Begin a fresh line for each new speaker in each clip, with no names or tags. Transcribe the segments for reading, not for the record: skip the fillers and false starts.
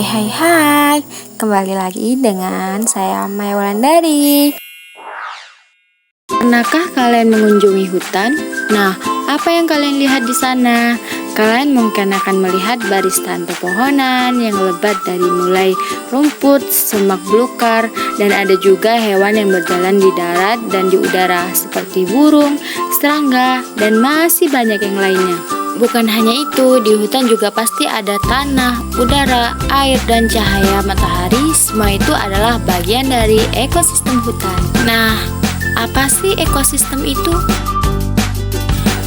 Hai, kembali lagi dengan saya Maya Wulandari. Pernahkah kalian mengunjungi hutan? Nah, apa yang kalian lihat di sana? Kalian mungkin akan melihat barisan pepohonan yang lebat dari mulai rumput, semak belukar, dan ada juga hewan yang berjalan di darat dan di udara seperti burung, serangga, dan masih banyak yang lainnya. Bukan hanya itu, di hutan juga pasti ada tanah, udara, air, dan cahaya matahari. Semua itu adalah bagian dari ekosistem hutan. Nah, apa sih ekosistem itu?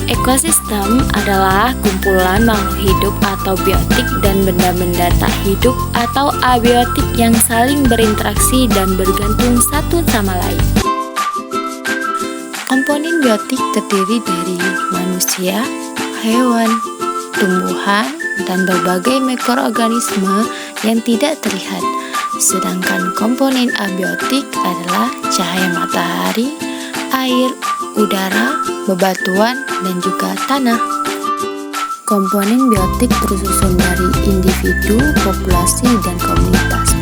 Ekosistem adalah kumpulan makhluk hidup atau biotik dan benda-benda tak hidup atau abiotik yang saling berinteraksi dan bergantung satu sama lain. Komponen biotik terdiri dari manusia, hewan, tumbuhan, dan berbagai mikroorganisme yang tidak terlihat. Sedangkan komponen abiotik adalah cahaya matahari, air, udara, bebatuan, dan juga tanah. Komponen biotik tersusun dari individu, populasi, dan komunitas.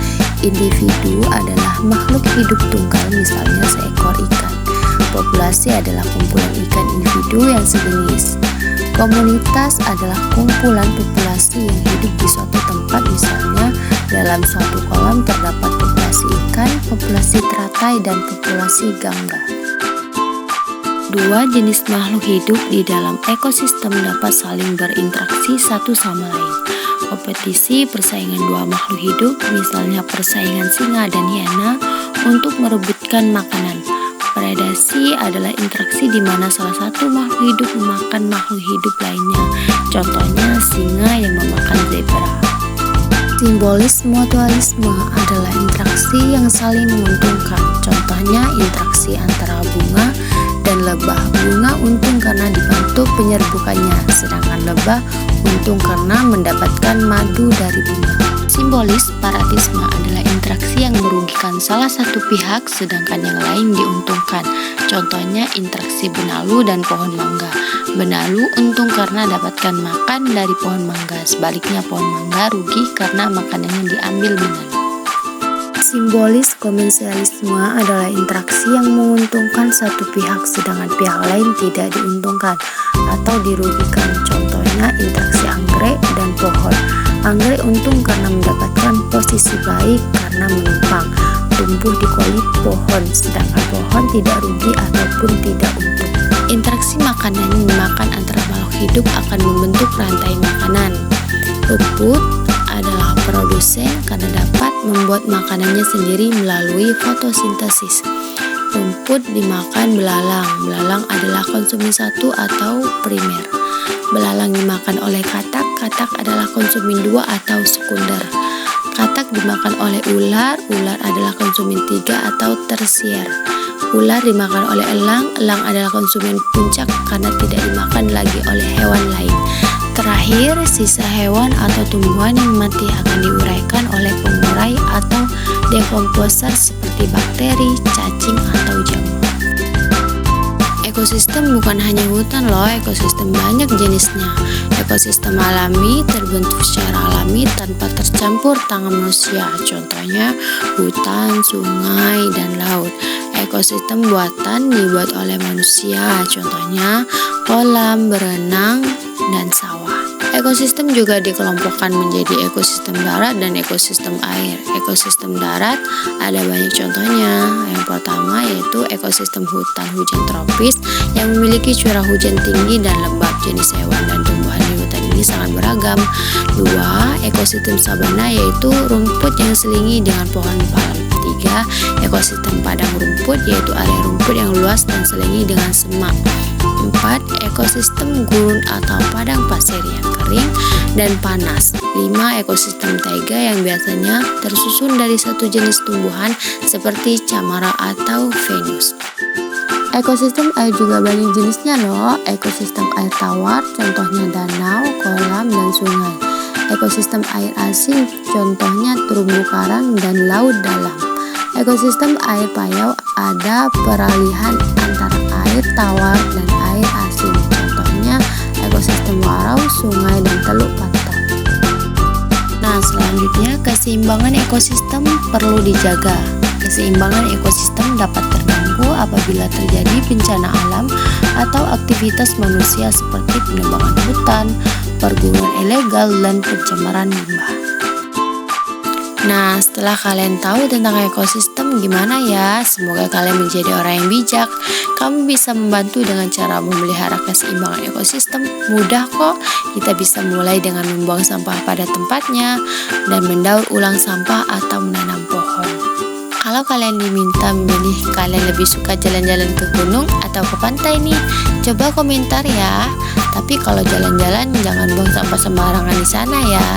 Individu adalah makhluk hidup tunggal, misalnya seekor ikan. Populasi adalah kumpulan ikan individu yang sejenis. Komunitas adalah kumpulan populasi yang hidup di suatu tempat, misalnya dalam suatu kolam terdapat populasi ikan, populasi teratai, dan populasi gangga. Dua jenis makhluk hidup di dalam ekosistem dapat saling berinteraksi satu sama lain. Kompetisi persaingan dua makhluk hidup, misalnya persaingan singa dan hiena untuk merebutkan makanan. Predasi adalah interaksi di mana salah satu makhluk hidup memakan makhluk hidup lainnya. Contohnya singa yang memakan zebra. Simbolis mutualisme adalah interaksi yang saling menguntungkan. Contohnya interaksi antara bunga dan lebah. Bunga untung karena dibantu penyerbukannya, sedangkan lebah untung karena mendapatkan madu dari bunga. Simbolis paratisme adalah interaksi yang merugikan salah satu pihak sedangkan yang lain diuntungkan. Contohnya interaksi benalu dan pohon mangga. Benalu untung karena dapatkan makan dari pohon mangga, sebaliknya pohon mangga rugi karena makanannya diambil benalu. Simbolis komersialisme adalah interaksi yang menguntungkan satu pihak sedangkan pihak lain tidak diuntungkan atau dirugikan. Contohnya interaksi anggrek dan pohon. Anggrek untung karena mendapatkan posisi baik karena menumpang tumbuh di kulit pohon, sedangkan pohon tidak rugi ataupun tidak untung. Interaksi makanan yang dimakan antara makhluk hidup akan membentuk rantai makanan. Rumput adalah produsen karena dapat membuat makanannya sendiri melalui fotosintesis. Rumput dimakan belalang. Belalang adalah konsumen satu atau primer. Belalang dimakan oleh katak. Katak adalah konsumen dua atau sekunder. Katak dimakan oleh ular. Ular adalah konsumen tiga atau tersier. Ular dimakan oleh elang. Elang adalah konsumen puncak karena tidak dimakan lagi oleh hewan lain. Terakhir, sisa hewan atau tumbuhan yang mati akan diuraikan oleh pengurai atau dekomposer seperti bakteri, cacing, atau jamur. Ekosistem bukan hanya hutan loh, ekosistem banyak jenisnya. Ekosistem alami terbentuk secara alami tanpa tercampur tangan manusia. Contohnya hutan, sungai, dan laut. Ekosistem buatan dibuat oleh manusia. Contohnya kolam, berenang, dan sawah. Ekosistem juga dikelompokkan menjadi ekosistem darat dan ekosistem air. Ekosistem darat ada banyak contohnya. Yang pertama yaitu ekosistem hutan hujan tropis yang memiliki curah hujan tinggi dan lembab. Jenis hewan dan tumbuhan di hutan ini sangat beragam. Dua, ekosistem sabana yaitu rumput yang selingi dengan pohon palem. Tiga, ekosistem padang rumput yaitu area rumput yang luas dan selingi dengan semak. 4. Ekosistem gurun atau padang pasir yang kering dan panas. 5. Ekosistem taiga yang biasanya tersusun dari satu jenis tumbuhan seperti camara atau venus. Ekosistem air juga banyak jenisnya loh. Ekosistem air tawar, contohnya danau, kolam, dan sungai. Ekosistem air asin, contohnya terumbu karang dan laut dalam. Ekosistem air payau ada peralihan antara air tawar dan air asin. Contohnya ekosistem warau, sungai, dan teluk pantai. Nah, selanjutnya keseimbangan ekosistem perlu dijaga. Keseimbangan ekosistem dapat terganggu apabila terjadi bencana alam atau aktivitas manusia seperti penebangan hutan, pergunungan ilegal, dan pencemaran limbah. Nah, setelah kalian tahu tentang ekosistem, gimana ya? Semoga kalian menjadi orang yang bijak. Kamu bisa membantu dengan cara memelihara keseimbangan ekosistem. Mudah kok, kita bisa mulai dengan membuang sampah pada tempatnya dan mendaur ulang sampah atau menanam pohon. Kalau kalian diminta memilih, kalian lebih suka jalan-jalan ke gunung atau ke pantai nih? Coba komentar ya. Tapi kalau jalan-jalan jangan buang sampah sembarangan di sana ya.